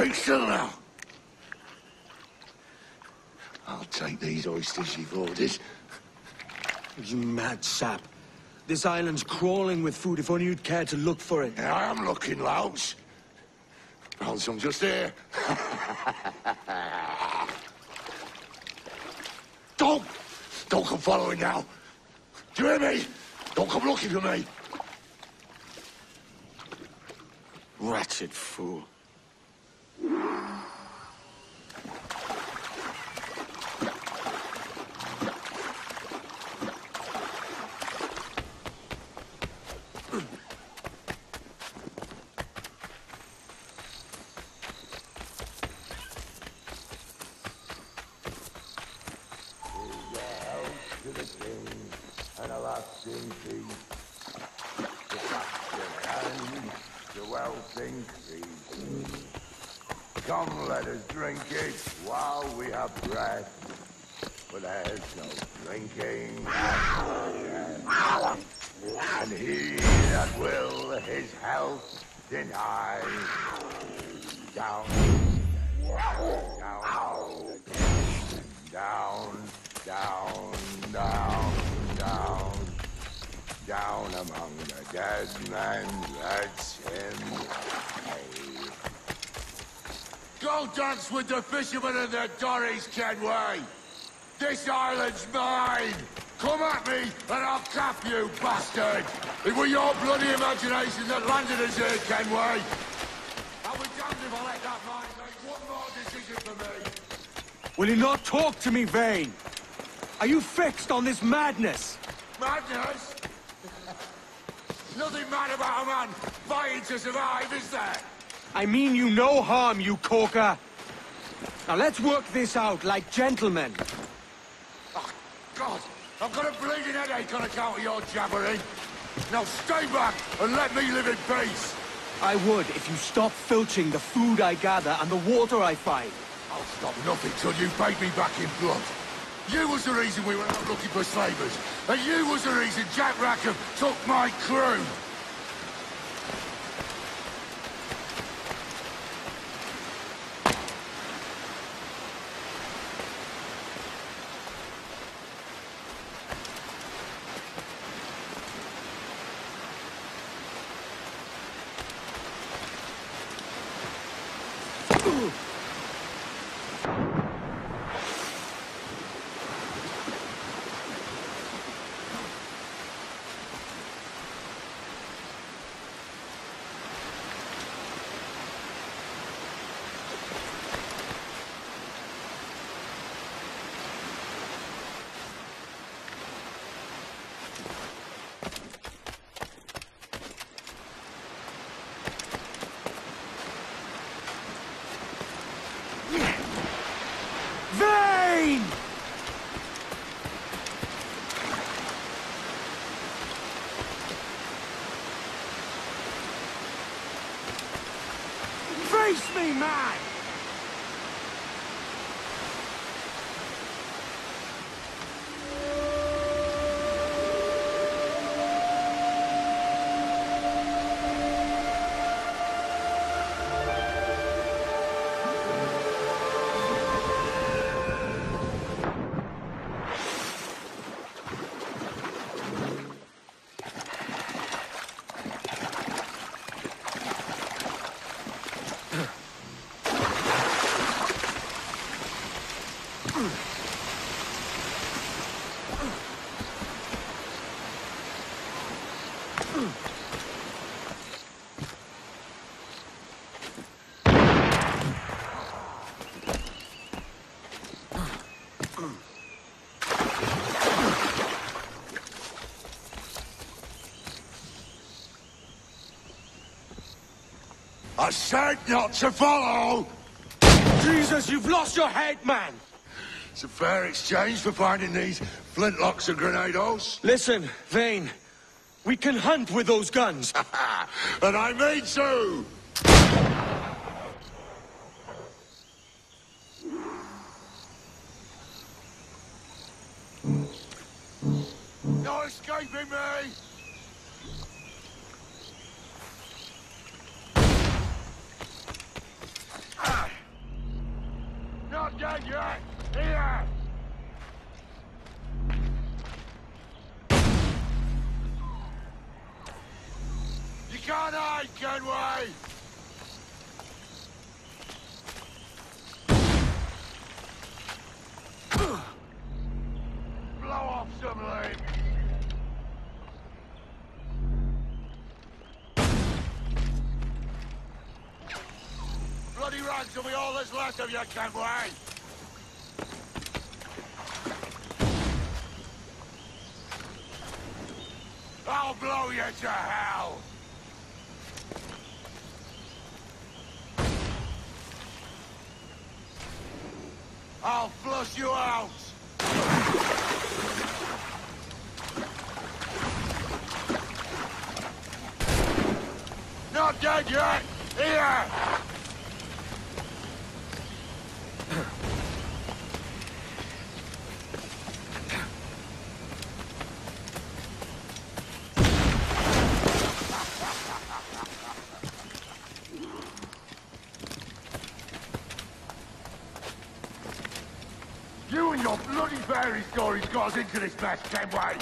Keep still now. I'll take these oysters you've ordered. You mad sap. This island's crawling with food, if only you'd care to look for it. Yeah, I am looking, Louts. Found some just here. Don't come following now. Do you hear me? Don't come looking for me. Wretched fool. Come, let us drink it while we have breath. For there's no drinking and he that will his health deny. Down, down, down, down, down, down among the dead men, let's him lay. Go dance with the fishermen and the dories, Kenway! This island's mine! Come at me, and I'll cap you, bastard! It were your bloody imagination that landed us here, Kenway! I'll be damned if I let that man make one more decision for me! Will you not talk to me, Vane? Are you fixed on this madness? Madness? Nothing mad about a man fighting to survive, is there? I mean you no harm, you corker. Now let's work this out like gentlemen. Oh, God! I've got a bleeding headache on account of your jabbering. Now stay back and let me live in peace. I would if you stopped filching the food I gather and the water I find. I'll stop nothing till you paid me back in blood. You was the reason we were out looking for slavers. And you was the reason Jack Rackham took my crew. Vane! Face me, man! I said not to follow! Jesus, you've lost your head, man! It's a fair exchange for finding these flintlocks and grenados. Listen, Vane. We can hunt with those guns. And I mean to! No escaping me! Ah! can't hide, can we? Blow off some limbs. Bloody rags will be all that's left of you, can we? I'll blow you to hell! I'll flush you out! Not dead yet! Here! You and your bloody fairy stories got us into this mess, Kenway.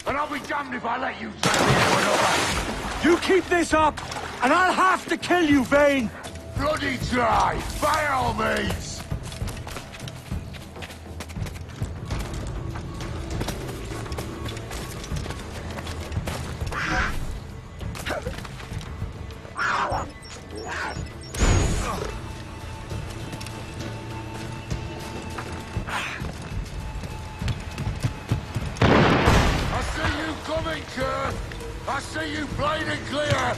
And I'll be damned if I let you turn me into another. You keep this up, and I'll have to kill you, Vane! Bloody try, by all means. I see you plain and clear!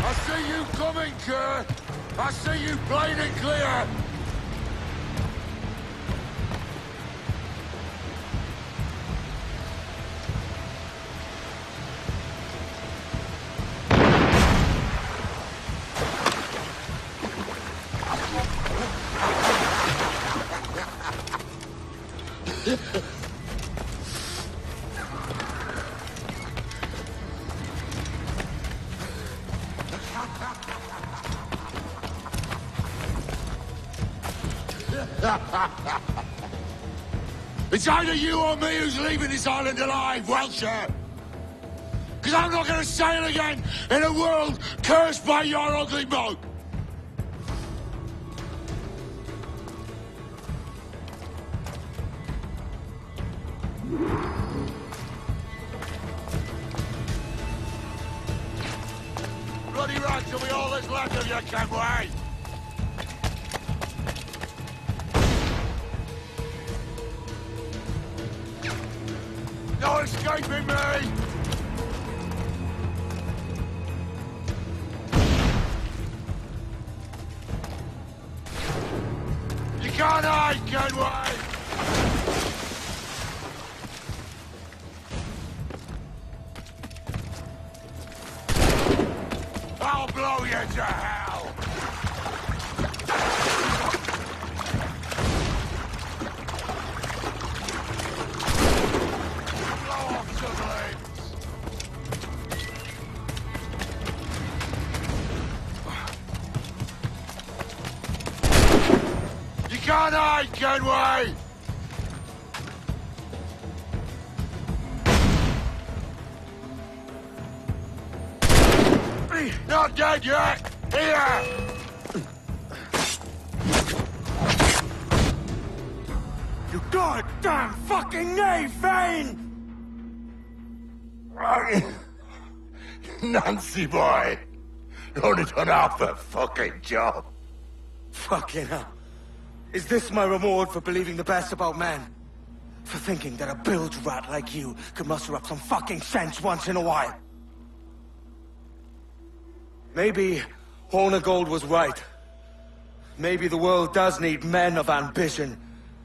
I see you coming, Kerr! I see you plain and clear! It's either you or me who's leaving this island alive, Welcher! Because I'm not going to sail again in a world cursed by your ugly mug! Bloody rats will be all that's left of you, Kenway! No escaping me! You can't hide, Kenway! I'll blow you to hell! Blow off some limbs! You can't hide, Kenway! Not dead yet! Here! You goddamn fucking knave, Vane! Nancy boy! Only done half the fucking job. Fucking hell. Is this my reward for believing the best about men? For thinking that a bilge rat like you could muster up some fucking sense once in a while? Maybe Hornigold was right. Maybe the world does need men of ambition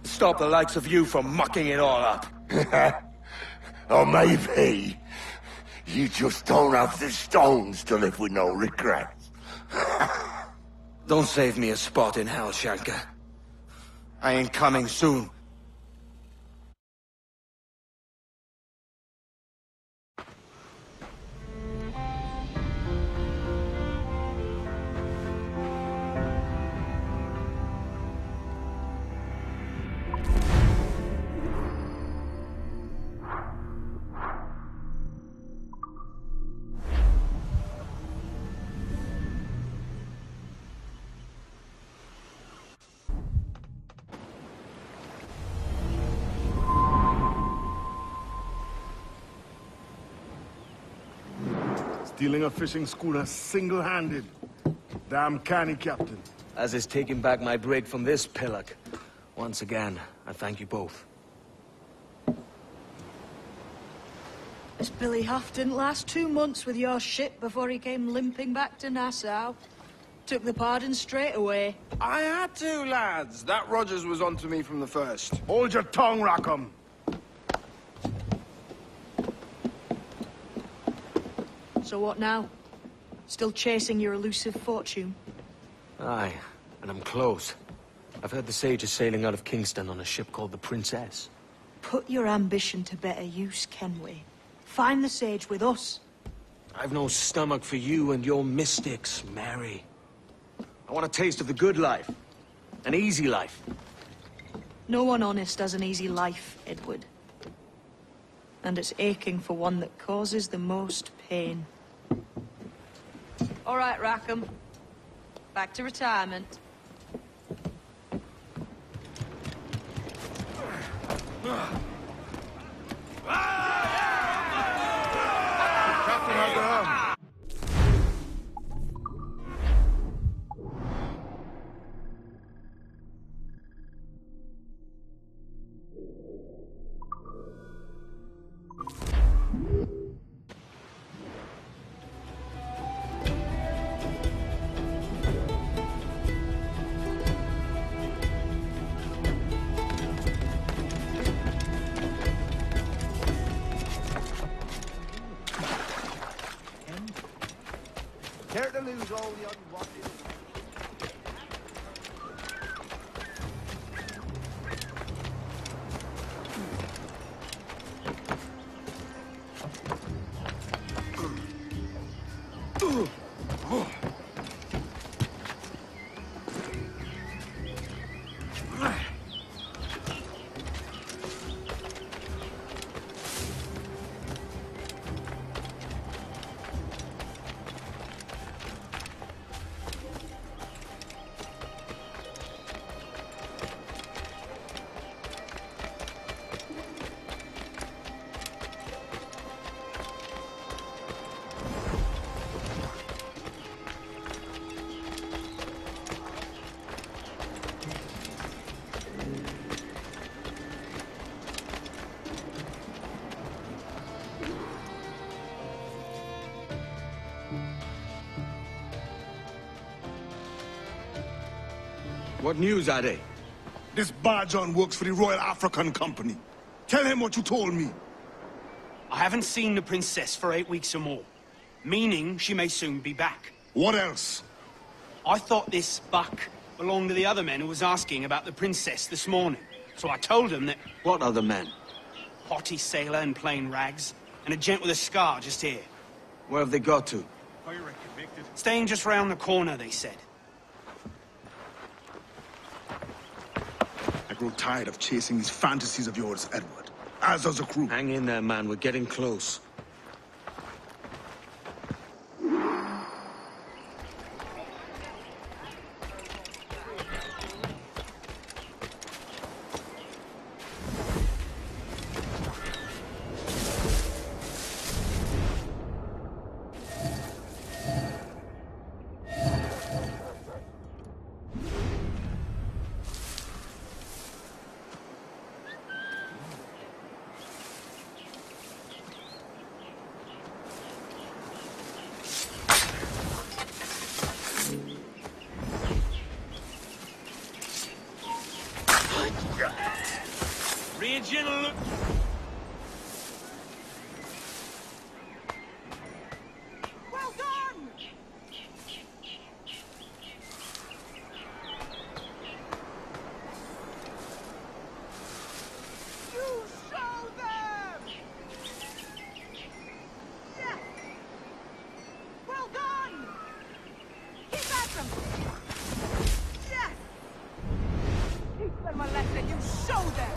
to stop the likes of you from mucking it all up. Or maybe you just don't have the stones to live with no regrets. Don't save me a spot in hell, Shanka. I ain't coming soon. Stealing a fishing schooner single-handed. Damn canny, Captain. As is taking back my break from this pillock. Once again, I thank you both. This Billy Huff didn't last 2 months with your ship before he came limping back to Nassau. Took the pardon straight away. I had to, lads. That Rogers was onto me from the first. Hold your tongue, Rackham. So what now? Still chasing your elusive fortune? Aye, and I'm close. I've heard the Sage is sailing out of Kingston on a ship called the Princess. Put your ambition to better use, Kenway. Find the Sage with us. I've no stomach for you and your mystics, Mary. I want a taste of the good life. An easy life. No one honest has an easy life, Edward. And it's aching for one that causes the most pain. All right, Rackham. Back to retirement. Captain has the helm. Care to lose all the unwanted. What news are they? This Barjon works for the Royal African Company. Tell him what you told me. I haven't seen the princess for 8 weeks or more, meaning she may soon be back. What else? I thought this buck belonged to the other men who was asking about the princess this morning. So I told him that... What other men? Haughty sailor in plain rags, and a gent with a scar just here. Where have they got to? Staying just round the corner, they said. I grow tired of chasing these fantasies of yours, Edward. As does the crew. Hang in there, man. We're getting close. Regional... Well done! You show them! Yes! Well done! Keep at them! Yes! Teach them a lesson, you show them!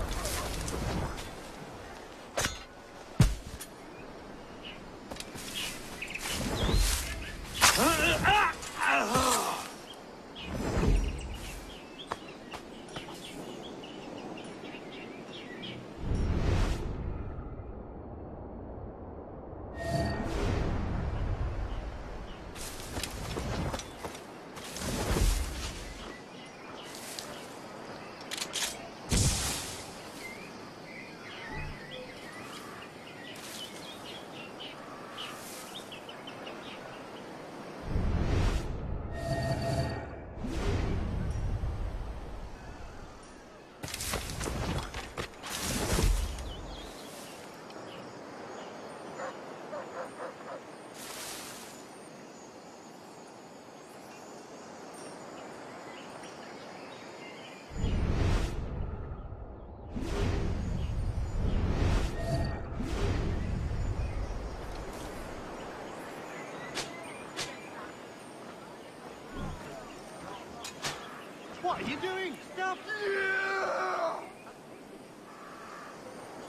What are you doing? Stop!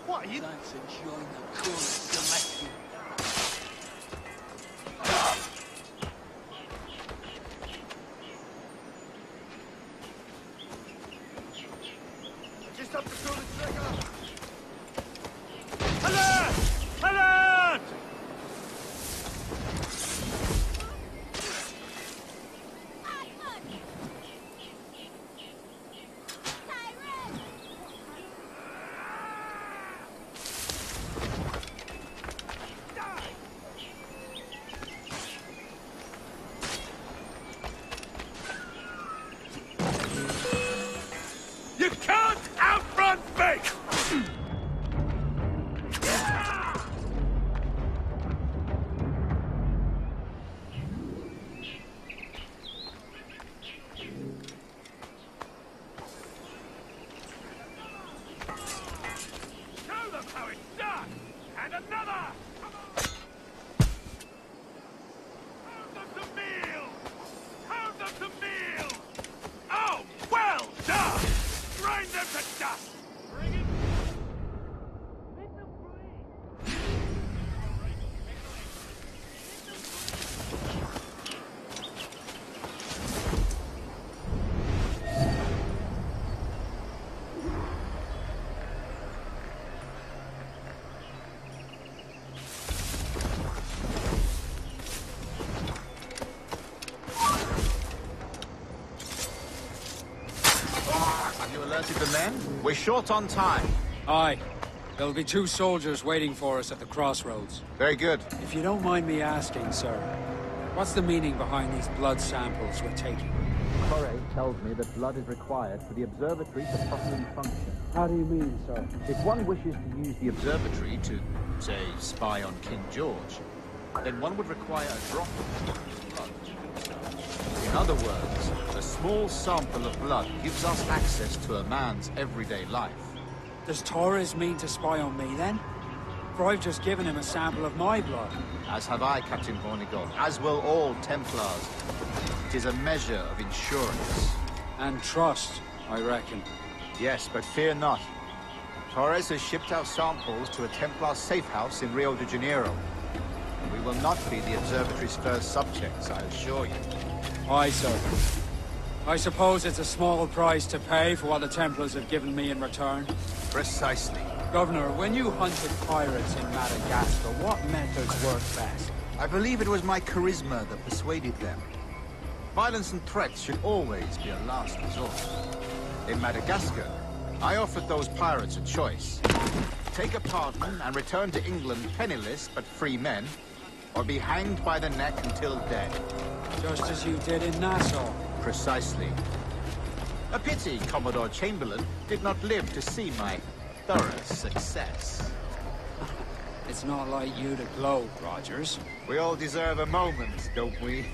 What are you... Thanks for enjoying the coolest selection. Just have to pull the trigger. Alert! Alert! You can't outrun me! Show them how it's done! And another! Pound them to meal! Pound them to meal! Oh, well done! Grind them to dust! Bring it! Let them breathe! Have you alerted the men? We're short on time. Aye. There'll be 2 soldiers waiting for us at the crossroads. Very good. If you don't mind me asking, sir, what's the meaning behind these blood samples we're taking? Corey tells me that blood is required for the observatory to properly function. How do you mean, sir? If one wishes to use the Observatory to, say, spy on King George, then one would require a drop of blood. In other words, a small sample of blood gives us access to a man's everyday life. Does Torres mean to spy on me, then? For I've just given him a sample of my blood. As have I, Captain Hornigold, as will all Templars. It is a measure of insurance. And trust, I reckon. Yes, but fear not. Torres has shipped out samples to a Templar safe house in Rio de Janeiro. We will not be the observatory's first subjects, I assure you. Aye, sir. I suppose it's a small price to pay for what the Templars have given me in return. Precisely. Governor, when you hunted pirates in Madagascar, what methods worked best? I believe it was my charisma that persuaded them. Violence and threats should always be a last resort. In Madagascar, I offered those pirates a choice. Take a pardon and return to England penniless but free men, or be hanged by the neck until dead. Just as you did in Nassau. Precisely. A pity Commodore Chamberlain did not live to see my thorough success. It's not like you to gloat, Rogers. We all deserve a moment, don't we?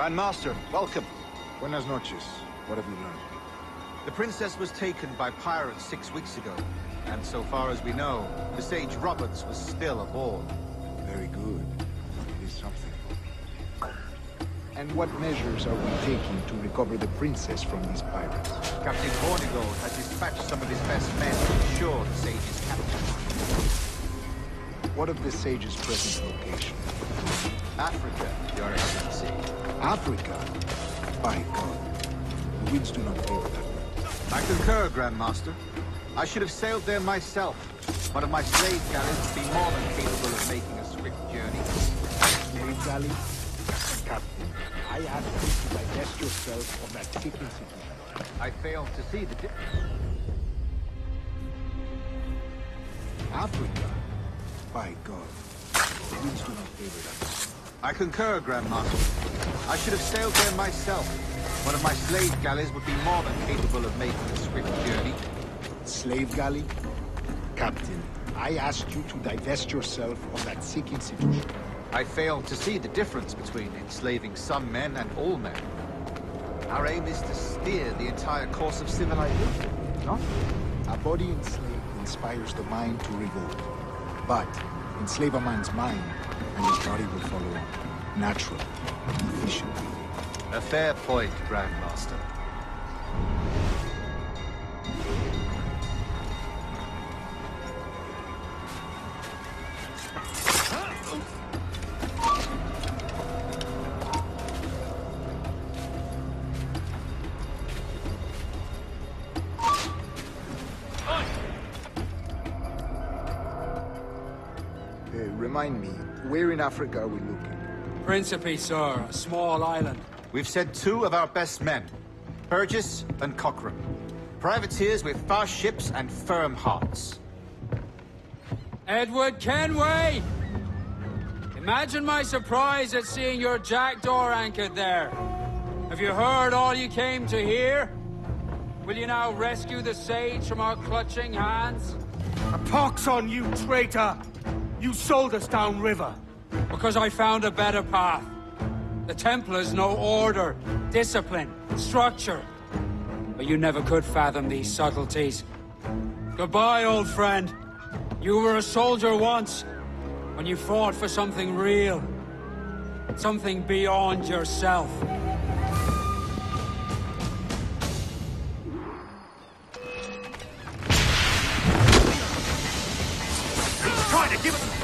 Grand Master, welcome. Buenas noches. What have you learned? The princess was taken by pirates 6 weeks ago. And so far as we know, the Sage Roberts was still aboard. Very good. It is something. And what measures are we taking to recover the princess from these pirates? Captain Hornigold has dispatched some of his best men to ensure the Sage's capture. What of the Sage's present location? Africa, Your Excellency. Africa? By God. The winds do not favor that. I concur, Grand Master. I should have sailed there myself. One of my slave galleys would be more than capable of making a swift journey. Slave galley? Captain, I ask you to divest yourself of that sick institution. I failed to see the Africa? By God. The winds do not favor that. I concur, Grand Master. I should have sailed there myself. One of my slave galleys would be more than capable of making a swift journey. Slave galley? Captain, I asked you to divest yourself of that sick institution. I failed to see the difference between enslaving some men and all men. Our aim is to steer the entire course of civilization, not? A body enslaved inspires the mind to revolt. But enslave a man's mind, and his body will follow on. Naturally, efficiently. A fair point, Grand Master. Remind me, where in Africa are we looking? Principe, sir. A small island. We've sent 2 of our best men, Burgess and Cochrane. Privateers with fast ships and firm hearts. Edward Kenway! Imagine my surprise at seeing your jackdaw anchored there. Have you heard all you came to hear? Will you now rescue the Sage from our clutching hands? A pox on you, traitor! You sold us downriver. Because I found a better path. The Templars know order, discipline, structure. But you never could fathom these subtleties. Goodbye, old friend. You were a soldier once, when you fought for something real. Something beyond yourself. Trying to give us